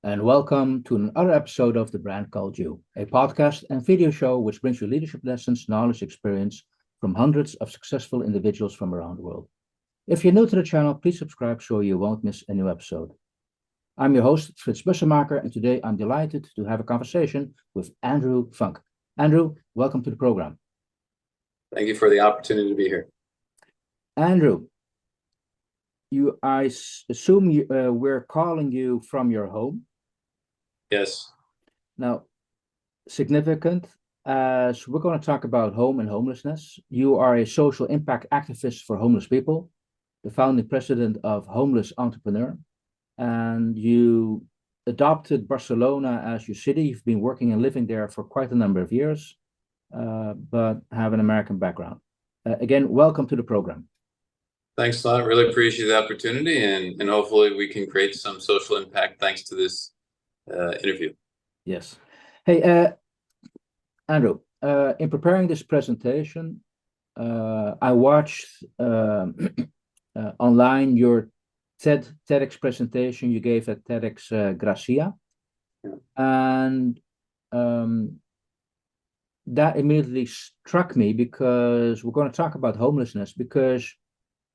and welcome to another episode of The Brand Called You, a podcast and video show which brings you leadership lessons, knowledge, experience from hundreds of successful individuals from around the world. If you're new to the channel, please subscribe so you won't miss a new episode. I'm your host, Frits Bussemaker, and today I'm delighted to have a conversation with Andrew Funk. Andrew, welcome to the program. Thank you for the opportunity to be here. Andrew, I assume we're calling you from your home. Yes. Now, significant, as we're going to talk about home and homelessness. You are a social impact activist for homeless people, the founding president of Homeless Entrepreneur, and you adopted Barcelona as your city. You've been working and living there for quite a number of years, but have an American background. Again, welcome to the program. Thanks a lot. Really appreciate the opportunity, and hopefully we can create some social impact thanks to this interview. Yes. Hey, Andrew, in preparing this presentation, I watched online your TEDx presentation you gave at TEDx Gracia, and that immediately struck me because we're going to talk about homelessness, because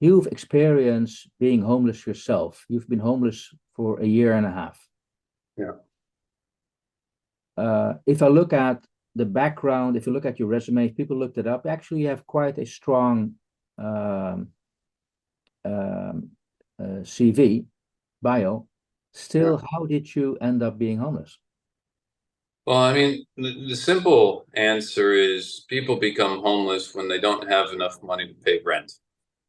you've experienced being homeless yourself. You've been homeless for a year and a half. Yeah. If I look at the background, if you look at your resume, if people looked it up, actually you have quite a strong CV, bio. Still, yeah. How did you end up being homeless? Well, I mean, the simple answer is people become homeless when they don't have enough money to pay rent.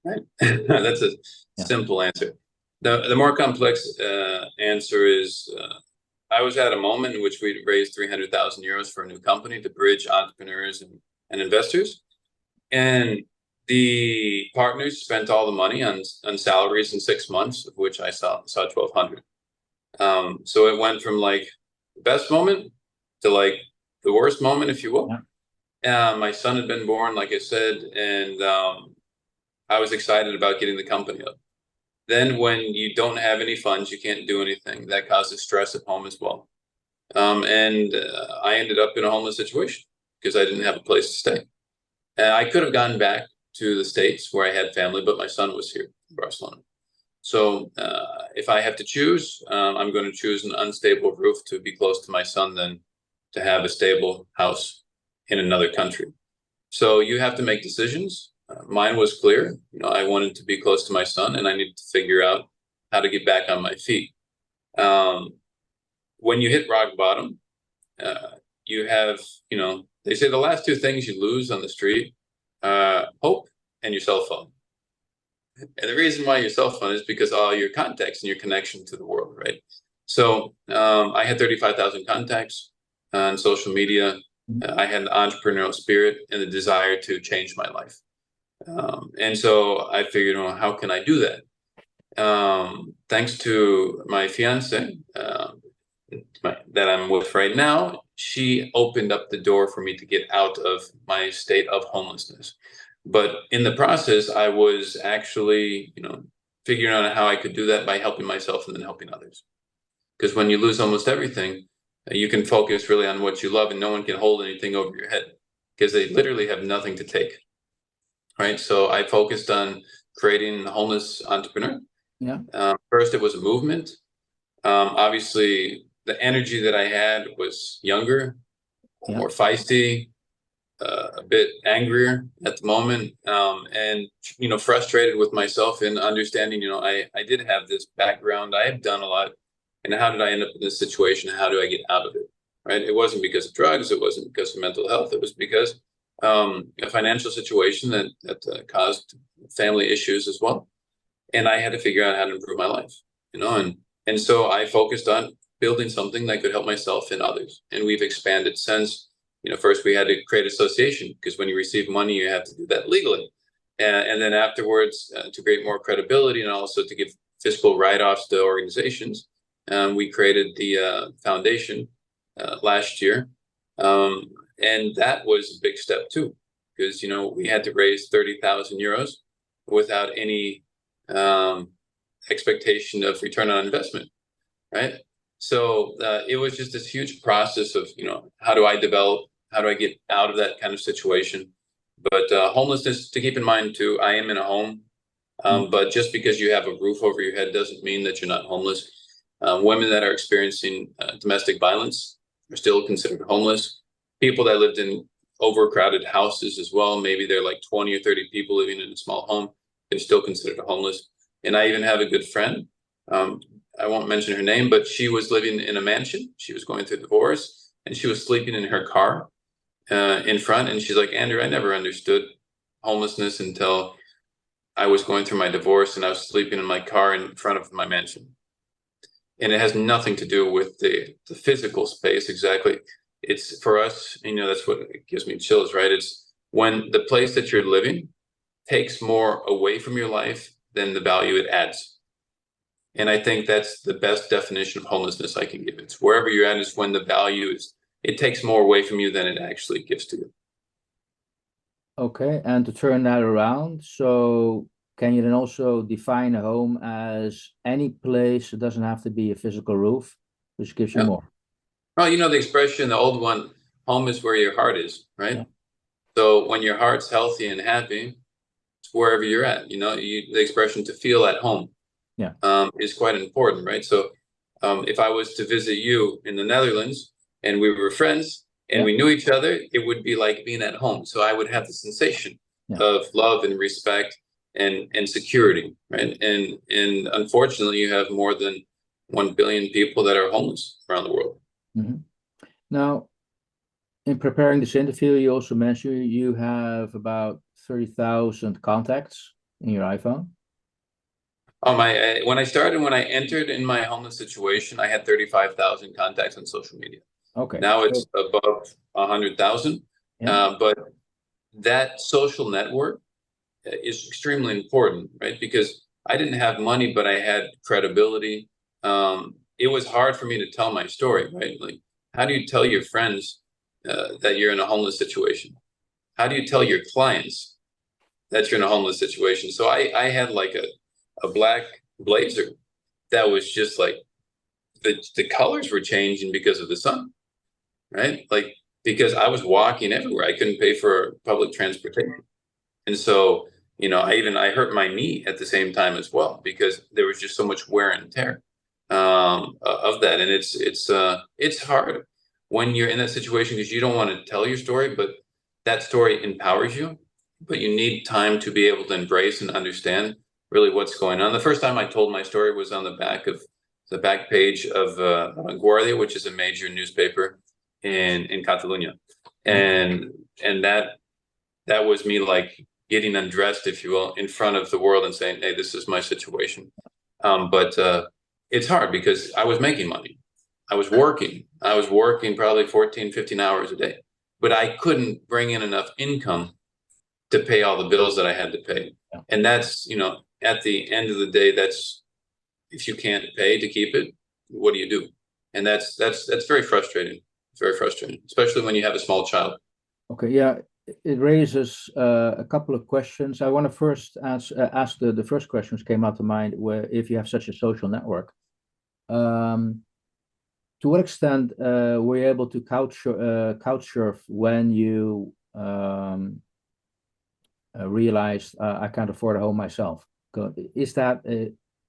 Right? That's a simple answer. The more complex answer is I was at a moment in which we raised 300,000 euros for a new company to bridge entrepreneurs and investors. And the partners spent all the money on salaries in 6 months, of which I saw 1,200. So it went from like the best moment to like the worst moment, if you will. Yeah. My son had been born, like I said, and I was excited about getting the company up. Then when you don't have any funds, you can't do anything. That causes stress at home as well. And I ended up in a homeless situation because I didn't have a place to stay. And I could have gone back to the States where I had family, but my son was here in Barcelona. So if I have to choose, I'm going to choose an unstable roof to be close to my son than to have a stable house in another country. So you have to make decisions. Mine was clear. I wanted to be close to my son, and I needed to figure out how to get back on my feet. When you hit rock bottom, you have, they say the last two things you lose on the street, hope and your cell phone. And the reason why your cell phone is because all your contacts and your connection to the world, right? So I had 35,000 contacts on social media. I had an entrepreneurial spirit and the desire to change my life. And so I figured, well, how can I do that? Thanks to my fiance that I'm with right now, she opened up the door for me to get out of my state of homelessness. But in the process, I was actually, figuring out how I could do that by helping myself and then helping others. Because when you lose almost everything, you can focus really on what you love, and no one can hold anything over your head because they literally have nothing to take. Right. So I focused on creating the Homeless Entrepreneur. Yeah. First, it was a movement. Obviously, the energy that I had was younger, more feisty, a bit angrier at the moment, and frustrated with myself in understanding. I did have this background. I have done a lot, and how did I end up in this situation? How do I get out of it? Right. It wasn't because of drugs. It wasn't because of mental health. It was because a financial situation that caused family issues as well. And I had to figure out how to improve my life, and so I focused on building something that could help myself and others. And we've expanded since. First we had to create association, because when you receive money, you have to do that legally. And then afterwards, to create more credibility and also to give fiscal write-offs to organizations, we created the foundation last year. And that was a big step too, because, we had to raise 30,000 euros without any expectation of return on investment, right? So it was just this huge process of, how do I get out of that kind of situation? But homelessness, to keep in mind too, I am in a home, but just because you have a roof over your head doesn't mean that you're not homeless. Women that are experiencing domestic violence are still considered homeless. People that lived in overcrowded houses as well, maybe they're like 20 or 30 people living in a small home, they're still considered homeless. And I even have a good friend, I won't mention her name, but she was living in a mansion. She was going through divorce, and she was sleeping in her car in front. And she's like, Andrew, I never understood homelessness until I was going through my divorce and I was sleeping in my car in front of my mansion. And it has nothing to do with the physical space exactly. It's for us, that's what gives me chills, right? It's when the place that you're living takes more away from your life than the value it adds. And I think that's the best definition of homelessness I can give. It's wherever you're at is when the value it takes more away from you than it actually gives to you. Okay, and to turn that around, so can you then also define a home as any place? It doesn't have to be a physical roof, which gives you more. Well, the expression, the old one, home is where your heart is, right? Yeah. So when your heart's healthy and happy, it's wherever you're at. The expression to feel at home. Yeah. Is quite important, right? So if I was to visit you in the Netherlands and we were friends and we knew each other, it would be like being at home. So I would have the sensation of love and respect and security, right? And unfortunately, you have more than 1 billion people that are homeless around the world. Mm-hmm. Now, in preparing this interview, you also mentioned you have about 30,000 contacts in your iPhone. When I entered in my homeless situation, I had 35,000 contacts on social media. Okay. Now it's above 100,000. But that social network is extremely important, right? Because I didn't have money, but I had credibility. It was hard for me to tell my story, right? Like, how do you tell your friends that you're in a homeless situation? How do you tell your clients that you're in a homeless situation? So I had like a black blazer that was just like the colors were changing because of the sun, right? Like, because I was walking everywhere. I couldn't pay for public transportation. And so, I hurt my knee at the same time as well, because there was just so much wear and tear of that. And it's hard when you're in that situation because you don't want to tell your story, but that story empowers you. But you need time to be able to embrace and understand really what's going on. The first time I told my story was on the back page of Guardia, which is a major newspaper in Catalonia, and that was me like getting undressed, if you will, in front of the world and saying, hey, this is my situation. But it's hard because I was making money. I was working probably 14, 15 hours a day, but I couldn't bring in enough income to pay all the bills that I had to pay. And that's, at the end of the day, that's, if you can't pay to keep it, what do you do? And that's very frustrating. It's very frustrating, especially when you have a small child. Okay, yeah, it raises a couple of questions. I want to first ask the first questions came out to mind, where if you have such a social network, to what extent were you able to couch surf when you realized I can't afford a home myself? Is that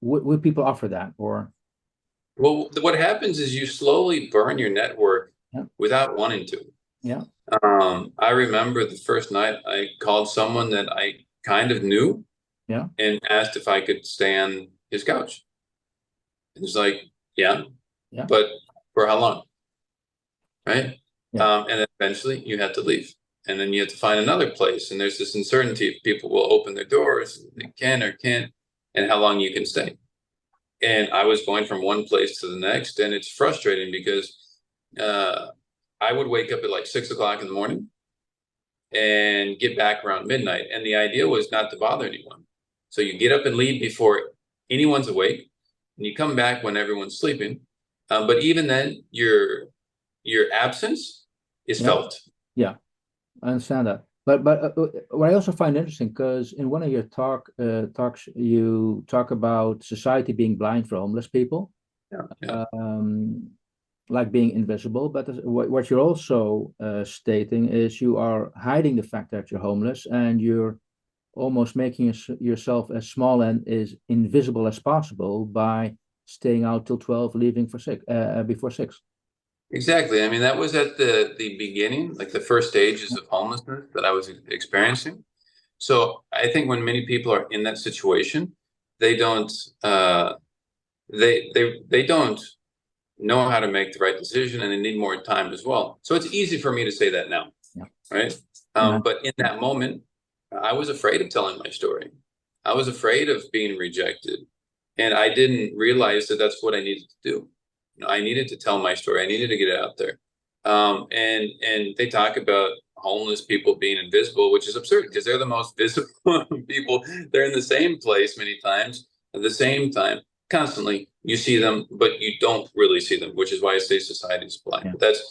would people offer that, or? Well, what happens is you slowly burn your network without wanting to. Yeah. I remember the first night I called someone that I kind of knew and asked if I could stay on his couch. And he's like, yeah, but for how long? Right? And then eventually you have to leave. And then you have to find another place. And there's this uncertainty if people will open their doors, they can or can't, and how long you can stay. And I was going from one place to the next, and it's frustrating because I would wake up at like 6 o'clock in the morning and get back around midnight. And the idea was not to bother anyone. So you get up and leave before anyone's awake, and you come back when everyone's sleeping. But even then, your absence is felt. Yeah, I understand that. But what I also find interesting, because in one of your talks, you talk about society being blind for homeless people. like being invisible. But what you're also stating is you are hiding the fact that you're homeless, and you're almost making yourself as small and as invisible as possible by staying out till 12, leaving for before 6. Exactly. I mean, that was at the beginning, like the first stages of homelessness that I was experiencing. So I think when many people are in that situation, they don't they don't know how to make the right decision, and they need more time as well. So it's easy for me to say that now, Yeah. right? Yeah. But in that moment, I was afraid of telling my story. I was afraid of being rejected, and I didn't realize that that's what I needed to do. I needed to tell my story. I needed to get it out there. And they talk about homeless people being invisible, which is absurd because they're the most visible people. They're in the same place many times at the same time, constantly. You see them, but you don't really see them, which is why I say society is blind. Yeah. But that's,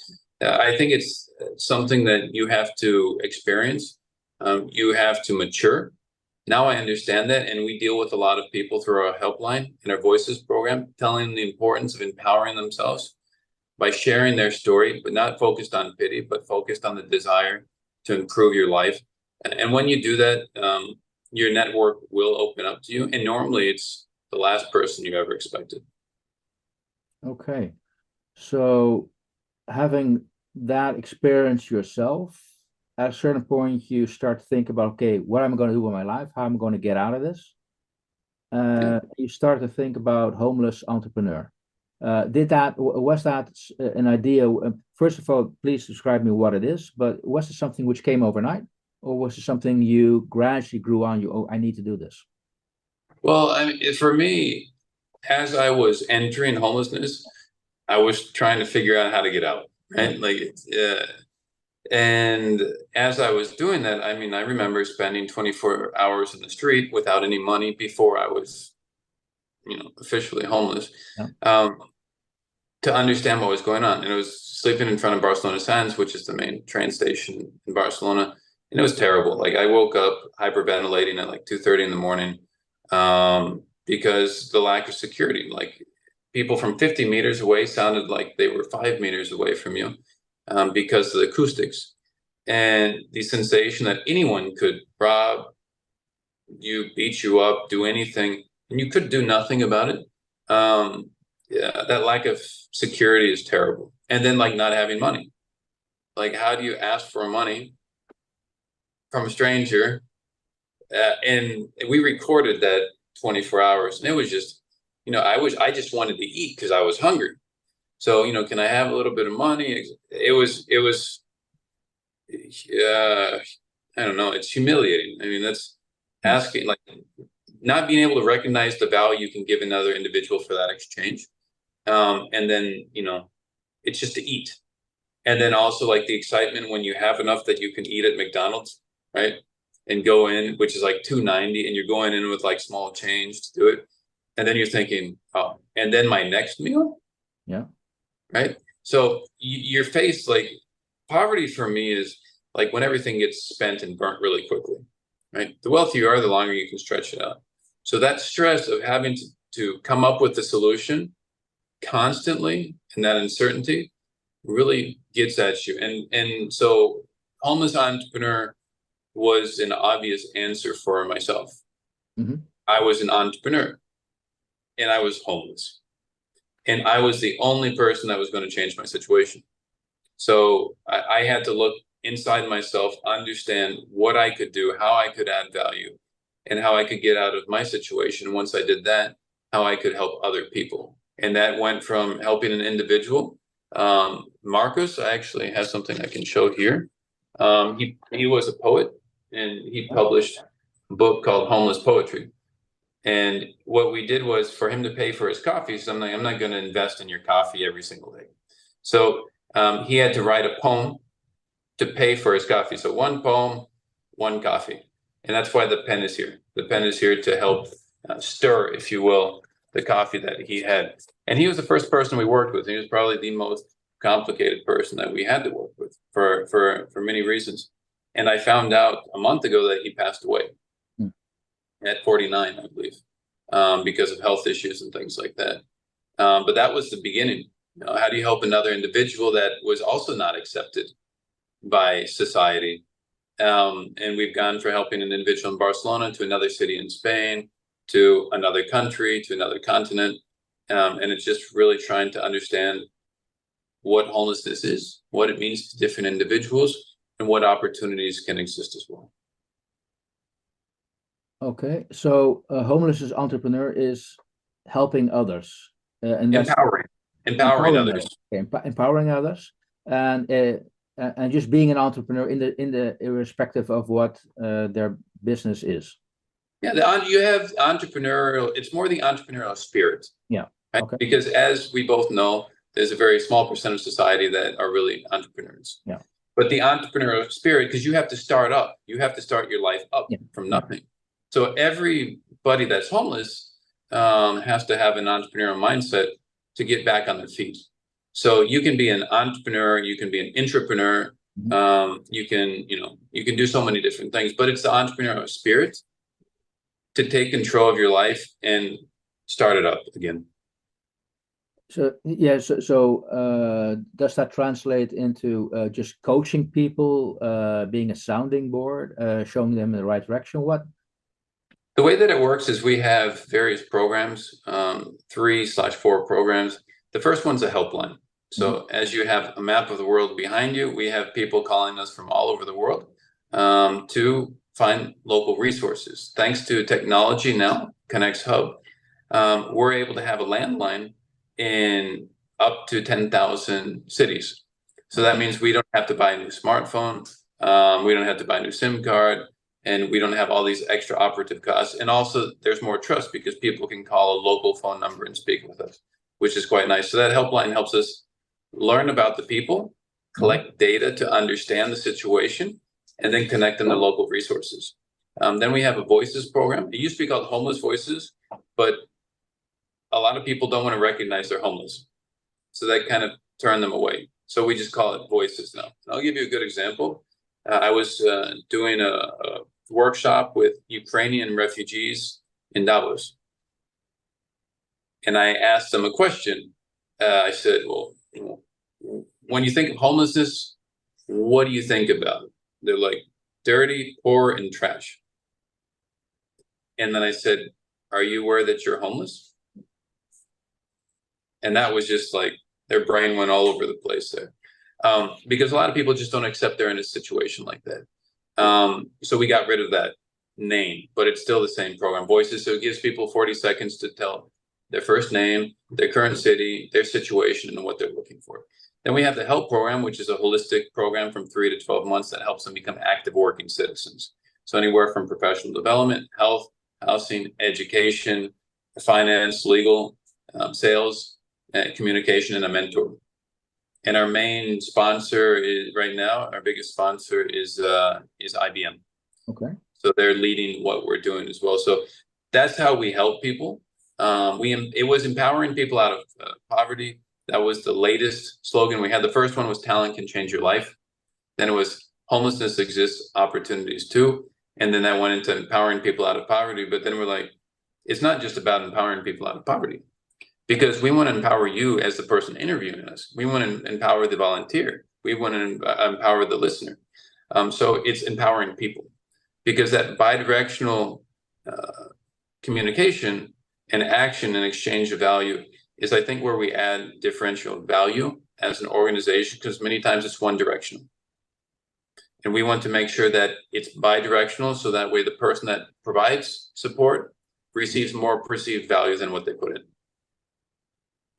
I think it's something that you have to experience. You have to mature. Now I understand that, and we deal with a lot of people through our helpline and our Voices program, telling them the importance of empowering themselves by sharing their story, but not focused on pity, but focused on the desire to improve your life. And when you do that, your network will open up to you. And normally it's the last person you ever expected. Okay. So having that experience yourself, at a certain point, you start to think about, okay, what am I going to do with my life? How am I going to get out of this? You start to think about homeless entrepreneur. Was that an idea? First of all, please describe me what it is, but was it something which came overnight, or was it something you gradually grew on? Oh, I need to do this. Well, I mean, for me, as I was entering homelessness, I was trying to figure out how to get out, right? Like, and as I was doing that, I mean, I remember spending 24 hours in the street without any money before I was, officially homeless, to understand what was going on. And it was sleeping in front of Barcelona Sands, which is the main train station in Barcelona. And it was terrible. Like, I woke up hyperventilating at like 2:30 in the morning, because the lack of security. Like, people from 50 meters away sounded like they were 5 meters away from you, because of the acoustics and the sensation that anyone could rob you, beat you up, do anything, and you could do nothing about it. Yeah, that lack of security is terrible. And then, like, not having money. Like, how do you ask for money from a stranger? And we recorded that 24 hours, and it was just, I just wanted to eat because I was hungry. So, can I have a little bit of money? It was, I don't know. It's humiliating. I mean, that's asking, like, not being able to recognize the value you can give another individual for that exchange. And then, it's just to eat. And then also, like, the excitement when you have enough that you can eat at McDonald's, right? And go in, which is like $2.90, and you're going in with like small change to do it. And then you're thinking, oh, and then my next meal? Yeah. Right? So you're faced, like, poverty for me is like when everything gets spent and burnt really quickly, right? The wealthier you are, the longer you can stretch it out. So that stress of having to come up with the solution constantly, and that uncertainty really gets at you. And so homeless entrepreneur was an obvious answer for myself. Mm-hmm. I was an entrepreneur and I was homeless, and I was the only person that was going to change my situation. So I had to look inside myself, understand what I could do, how I could add value, and how I could get out of my situation. Once I did that, how I could help other people. And that went from helping an individual. Marcus, I actually have something I can show here. He was a poet, and he published a book called Homeless Poetry. And what we did was, for him to pay for his coffee, so I'm not going to invest in your coffee every single day. So he had to write a poem to pay for his coffee. So one poem, one coffee. And that's why the pen is here. The pen is here to help stir, if you will, the coffee that he had. And he was the first person we worked with. He was probably the most complicated person that we had to work with for many reasons. And I found out a month ago that he passed away at 49, I believe, because of health issues and things like that. But that was the beginning. How do you help another individual that was also not accepted by society? And we've gone for helping an individual in Barcelona to another city in Spain, to another country, to another continent. And it's just really trying to understand what homelessness is, what it means to different individuals, and what opportunities can exist as well. Okay, so a homeless entrepreneur is helping others, and that's Empowering others. Okay, empowering others, and just being an entrepreneur in the irrespective of what their business is. Yeah, you have entrepreneurial. It's more the entrepreneurial spirit. Yeah. Right? Okay. Because as we both know, there's a very small percent of society that are really entrepreneurs. Yeah. But the entrepreneurial spirit, because you have to start up, you have to start your life up from nothing. So everybody that's homeless has to have an entrepreneurial mindset to get back on their feet. So you can be an entrepreneur, you can be an intrapreneur, you can do so many different things, but it's the entrepreneurial spirit to take control of your life and start it up again. So yeah, does that translate into just coaching people, being a sounding board, showing them in the right direction? What? The way that it works is we have various programs, 3/4 programs. The first one's a helpline. So as you have a map of the world behind you, we have people calling us from all over the world to find local resources. Thanks to technology now, Connects Hub, we're able to have a landline in up to 10,000 cities. So that means we don't have to buy a new smartphone, we don't have to buy a new SIM card, and we don't have all these extra operative costs. And also there's more trust because people can call a local phone number and speak with us, which is quite nice. So that helpline helps us learn about the people, collect data to understand the situation, and then connect them to local resources. Then we have a Voices program. It used to be called Homeless Voices, but a lot of people don't want to recognize they're homeless. So that kind of turned them away. So we just call it Voices now. And I'll give you a good example. I was doing a workshop with Ukrainian refugees in Davos. And I asked them a question. I said, well, when you think of homelessness, what do you think about? They're like, dirty, poor, and trash. And then I said, are you aware that you're homeless? And that was just like, their brain went all over the place there. Because a lot of people just don't accept they're in a situation like that. So we got rid of that name, but it's still the same program, Voices. So it gives people 40 seconds to tell their first name, their current city, their situation, and what they're looking for. Then we have the HELP program, which is a holistic program from 3 to 12 months that helps them become active working citizens. So anywhere from professional development, health, housing, education, finance, legal, sales, communication, and a mentor. And our main sponsor is right now, our biggest sponsor is IBM. Okay. So they're leading what we're doing as well. So that's how we help people. It was empowering people out of poverty. That was the latest slogan we had. The first one was talent can change your life. Then it was homelessness exists, opportunities too. And then that went into empowering people out of poverty. But then we're like, it's not just about empowering people out of poverty, because we want to empower you as the person interviewing us. We want to empower the volunteer. We want to empower the listener. So it's empowering people, because that bidirectional communication and action and exchange of value is, I think, where we add differential value as an organization, because many times it's one directional. And we want to make sure that it's bidirectional, so that way the person that provides support receives more perceived value than what they put in.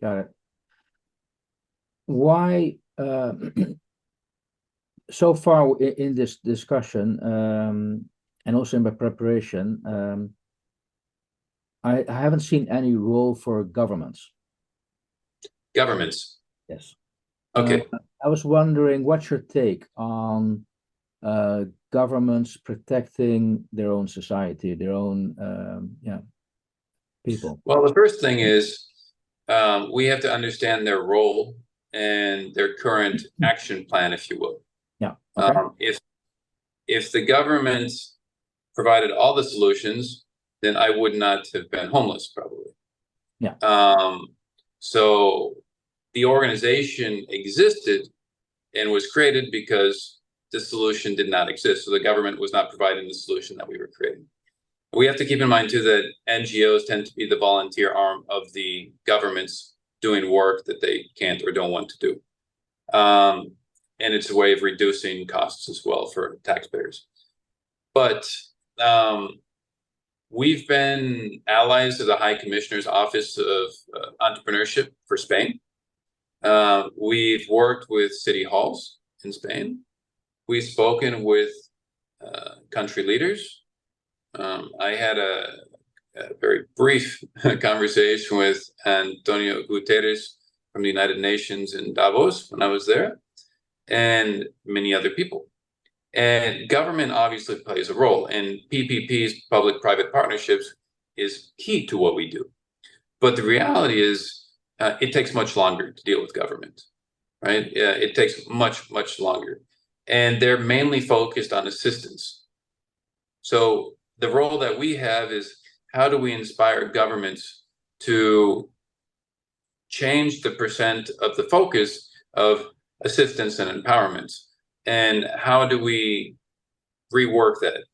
Got it. Why, so far in this discussion, and also in my preparation, I haven't seen any role for governments. Governments. Yes. Okay. I was wondering, what's your take on governments protecting their own society, their own people? Well, the first thing is we have to understand their role and their current action plan, if you will. Yeah. Okay. If the government provided all the solutions, then I would not have been homeless, probably. Yeah. So the organization existed and was created because the solution did not exist. So the government was not providing the solution that we were creating. We have to keep in mind too that NGOs tend to be the volunteer arm of the governments doing work that they can't or don't want to do. And it's a way of reducing costs as well for taxpayers. But we've been allies of the High Commissioner's Office of Entrepreneurship for Spain. We've worked with city halls in Spain. We've spoken with country leaders. I had a very brief conversation with Antonio Guterres from the United Nations in Davos when I was there, and many other people. And government obviously plays a role, and PPPs, public-private partnerships, is key to what we do. But the reality is, it takes much longer to deal with government, right? It takes much, much longer. And they're mainly focused on assistance. So the role that we have is, how do we inspire governments to change the percent of the focus of assistance and empowerment? And how do we rework that?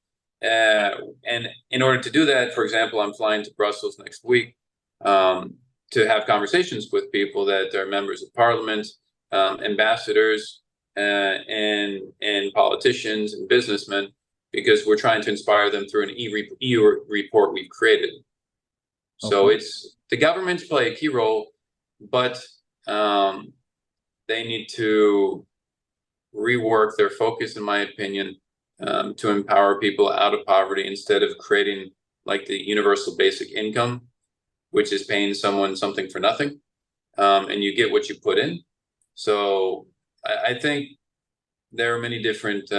And in order to do that, for example, I'm flying to Brussels next week to have conversations with people that are members of parliament, ambassadors, and politicians and businessmen, because we're trying to inspire them through an EU report we've created. So it's the governments play a key role, but they need to rework their focus, in my opinion, to empower people out of poverty instead of creating like the universal basic income, which is paying someone something for nothing, and you get what you put in. So I think there are many different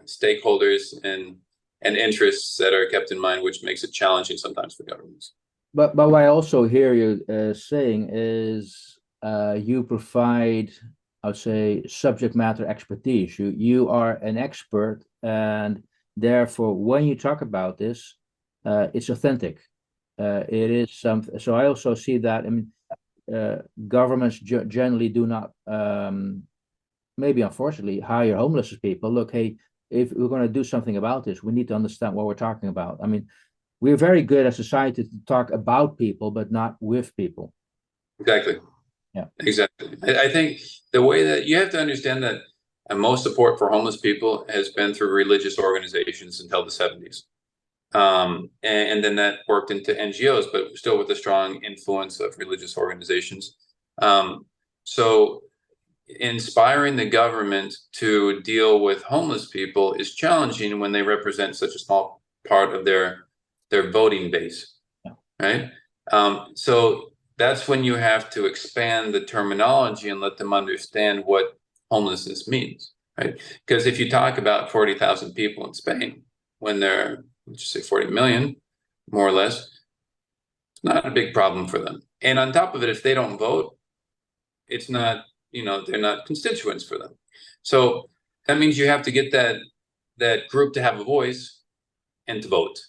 stakeholders and interests that are kept in mind, which makes it challenging sometimes for governments. But what I also hear you saying is you provide, I would say, subject matter expertise. You are an expert, and therefore, when you talk about this, it's authentic. It is something. So I also see that. I mean, governments generally do not, maybe unfortunately, hire homeless people. Look, hey, if we're going to do something about this, we need to understand what we're talking about. I mean, we're very good as society to talk about people, but not with people. Exactly. Yeah. Exactly. I think the way that you have to understand that most support for homeless people has been through religious organizations until the 70s. And then that worked into NGOs, but still with a strong influence of religious organizations. So inspiring the government to deal with homeless people is challenging when they represent such a small part of their voting base, right? So that's when you have to expand the terminology and let them understand what homelessness means, right? Because if you talk about 40,000 people in Spain, when they're, let's just say 40 million, more or less, it's not a big problem for them. And on top of it, if they don't vote, it's not, they're not constituents for them. So that means you have to get that group to have a voice and to vote.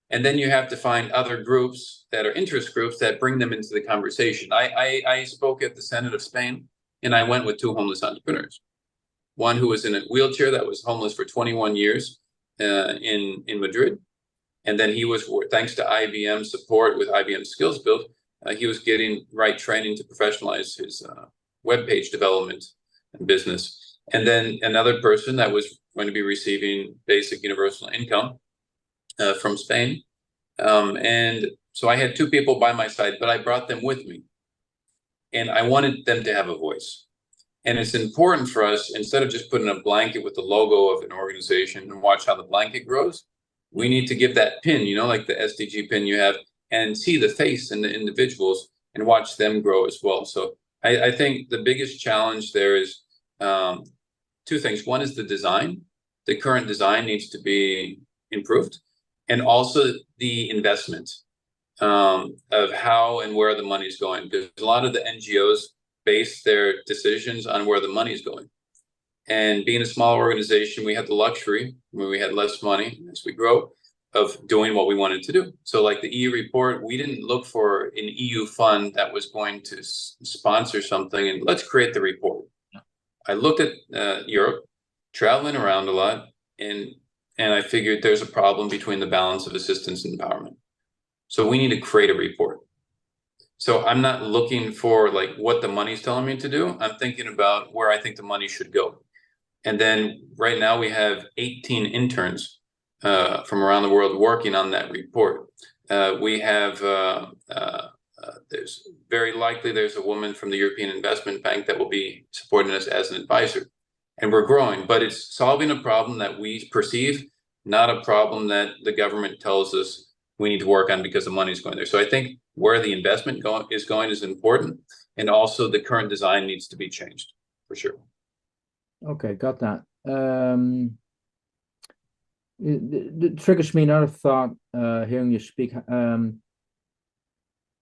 And then you have to find other groups that are interest groups that bring them into the conversation. I spoke at the Senate of Spain, and I went with two homeless entrepreneurs. One who was in a wheelchair that was homeless for 21 years in Madrid. And then he was, thanks to IBM support with IBM Skills Build, he was getting right training to professionalize his web page development and business. And then another person that was going to be receiving basic universal income from Spain. And so I had two people by my side, but I brought them with me. And I wanted them to have a voice. And it's important for us, instead of just putting a blanket with the logo of an organization and watch how the blanket grows, we need to give that pin, like the SDG pin you have, and see the face in the individuals and watch them grow as well. So I think the biggest challenge there is two things. One is the design. The current design needs to be improved. And also the investment of how and where the money is going. Because a lot of the NGOs base their decisions on where the money is going. And being a small organization, we had the luxury, when we had less money as we grow, of doing what we wanted to do. So like the EU report, we didn't look for an EU fund that was going to sponsor something and let's create the report. I looked at Europe, traveling around a lot, and I figured there's a problem between the balance of assistance and empowerment. So we need to create a report. So I'm not looking for like what the money's telling me to do. I'm thinking about where I think the money should go. And then right now we have 18 interns from around the world working on that report. We have there's very likely there's a woman from the European Investment Bank that will be supporting us as an advisor, and we're growing. But it's solving a problem that we perceive, not a problem that the government tells us we need to work on because the money's going there. So I think where the investment is going is important, and also the current design needs to be changed for sure. Okay, got that. It triggers me another thought hearing you speak.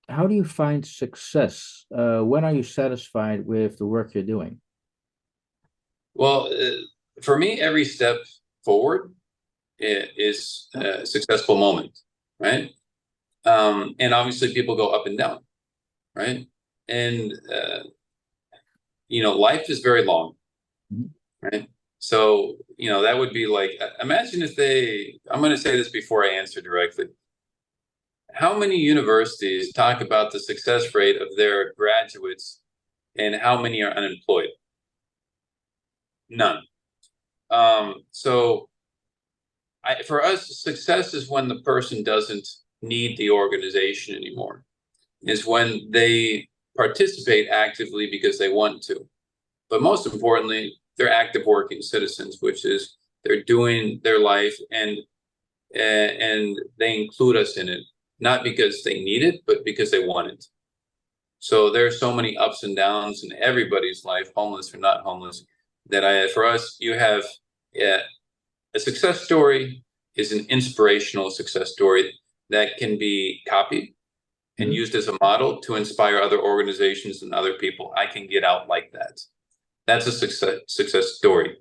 How do you find success? When are you satisfied with the work you're doing? Well, for me, every step forward is a successful moment, right? And obviously people go up and down, right? And, life is very long, right? So, that would be like, imagine if I'm going to say this before I answer directly. How many universities talk about the success rate of their graduates and how many are unemployed? None. So for us, success is when the person doesn't need the organization anymore, is when they participate actively because they want to. But most importantly, they're active working citizens, which is they're doing their life and they include us in it, not because they need it, but because they want it. So there are so many ups and downs in everybody's life, homeless or not homeless, that for us, you have a success story is an inspirational success story that can be copied and used as a model to inspire other organizations and other people. I can get out like that. That's a success story.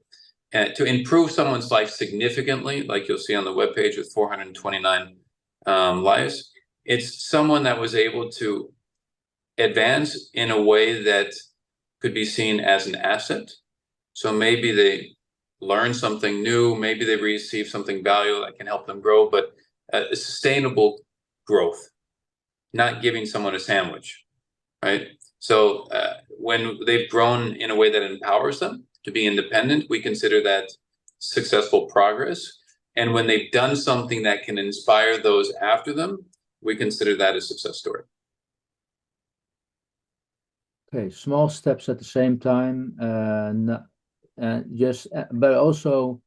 And to improve someone's life significantly, like you'll see on the webpage with 429 lives, it's someone that was able to advance in a way that could be seen as an asset. So maybe they learn something new, maybe they receive something valuable that can help them grow, but a sustainable growth, not giving someone a sandwich, right? So when they've grown in a way that empowers them to be independent, we consider that successful progress. And when they've done something that can inspire those after them, we consider that a success story. Okay, small steps at the same time, but also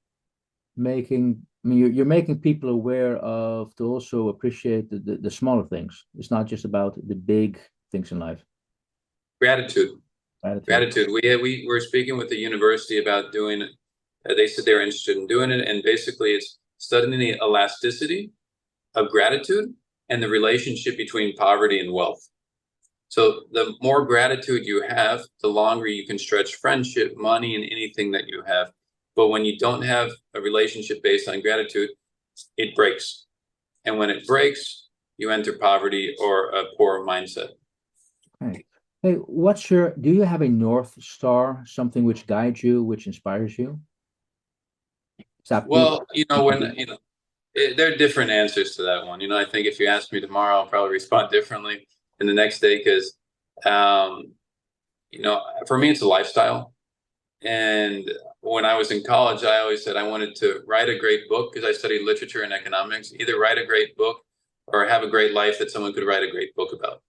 you're making people aware of to also appreciate the smaller things. It's not just about the big things in life. Gratitude. We were speaking with the university about doing it. They said they're interested in doing it, and basically it's studying the elasticity of gratitude and the relationship between poverty and wealth. So the more gratitude you have, the longer you can stretch friendship, money, and anything that you have. But when you don't have a relationship based on gratitude, it breaks. And when it breaks, you enter poverty or a poor mindset. Okay. Hey, do you have a North Star, something which guides you, which inspires you? Well, there are different answers to that one. I think if you ask me tomorrow, I'll probably respond differently than the next day because, for me, it's a lifestyle. And when I was in college, I always said I wanted to write a great book because I studied literature and economics, either write a great book or have a great life that someone could write a great book about.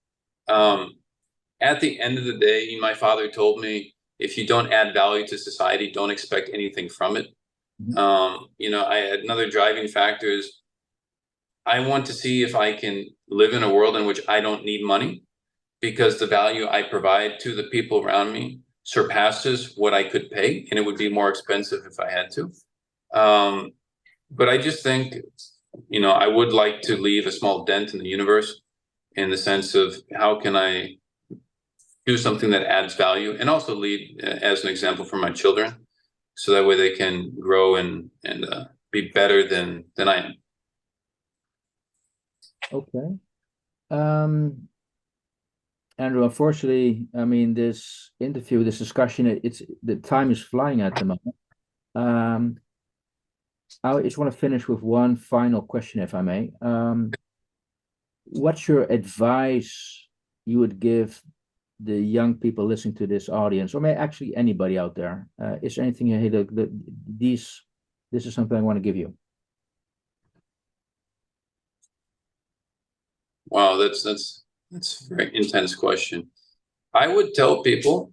At the end of the day, my father told me, if you don't add value to society, don't expect anything from it. Another driving factor is I want to see if I can live in a world in which I don't need money because the value I provide to the people around me surpasses what I could pay, and it would be more expensive if I had to. But I just think, I would like to leave a small dent in the universe in the sense of how can I do something that adds value and also lead as an example for my children so that way they can grow and be better than I am. Okay. Andrew, unfortunately, I mean, this interview, this discussion, it's the time is flying at the moment. I just want to finish with one final question, if I may. What's your advice you would give the young people listening to this audience, or maybe actually anybody out there? Is there anything you hey, this is something I want to give you? Wow, that's a very intense question. I would tell people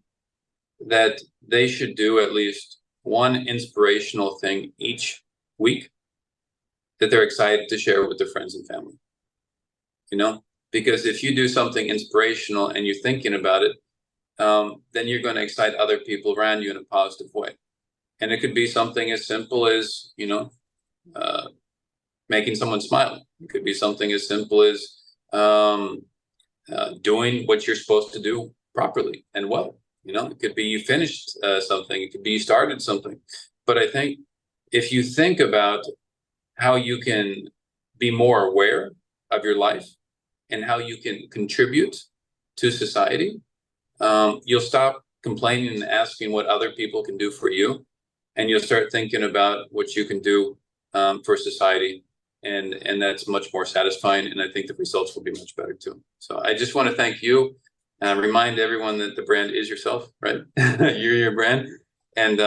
that they should do at least one inspirational thing each week that they're excited to share with their friends and family. Because if you do something inspirational and you're thinking about it, then you're going to excite other people around you in a positive way. And it could be something as simple as, making someone smile. It could be something as simple as doing what you're supposed to do properly and well. It could be you finished something. It could be you started something. But I think if you think about how you can be more aware of your life and how you can contribute to society, you'll stop complaining and asking what other people can do for you, and you'll start thinking about what you can do for society, and that's much more satisfying, and I think the results will be much better too. So I just want to thank you, and remind everyone that the brand is yourself, right? You're your brand, and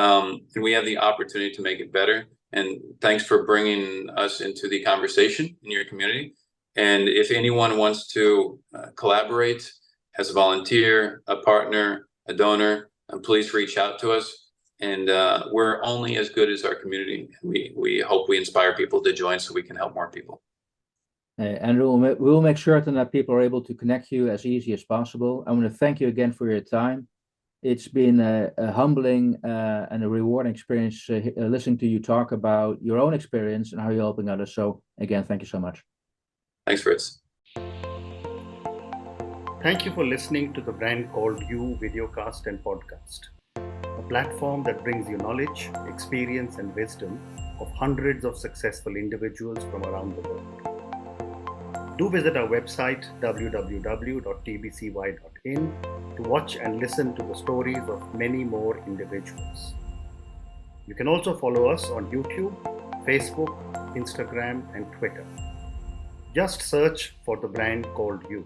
we have the opportunity to make it better. And thanks for bringing us into the conversation in your community. And if anyone wants to collaborate as a volunteer, a partner, a donor, please reach out to us. And we're only as good as our community. We hope we inspire people to join so we can help more people. And we'll make certain that people are able to connect you as easy as possible. I want to thank you again for your time. It's been a humbling and a rewarding experience listening to you talk about your own experience and how you're helping others. So again, thank you so much. Thanks, Fritz. Thank you for listening to the Brand Called You videocast and podcast, a platform that brings you knowledge, experience, and wisdom of hundreds of successful individuals from around the world. Do visit our website www.tbcy.in to watch and listen to the stories of many more individuals. You can also follow us on YouTube, Facebook, Instagram, and Twitter. Just search for the Brand Called You.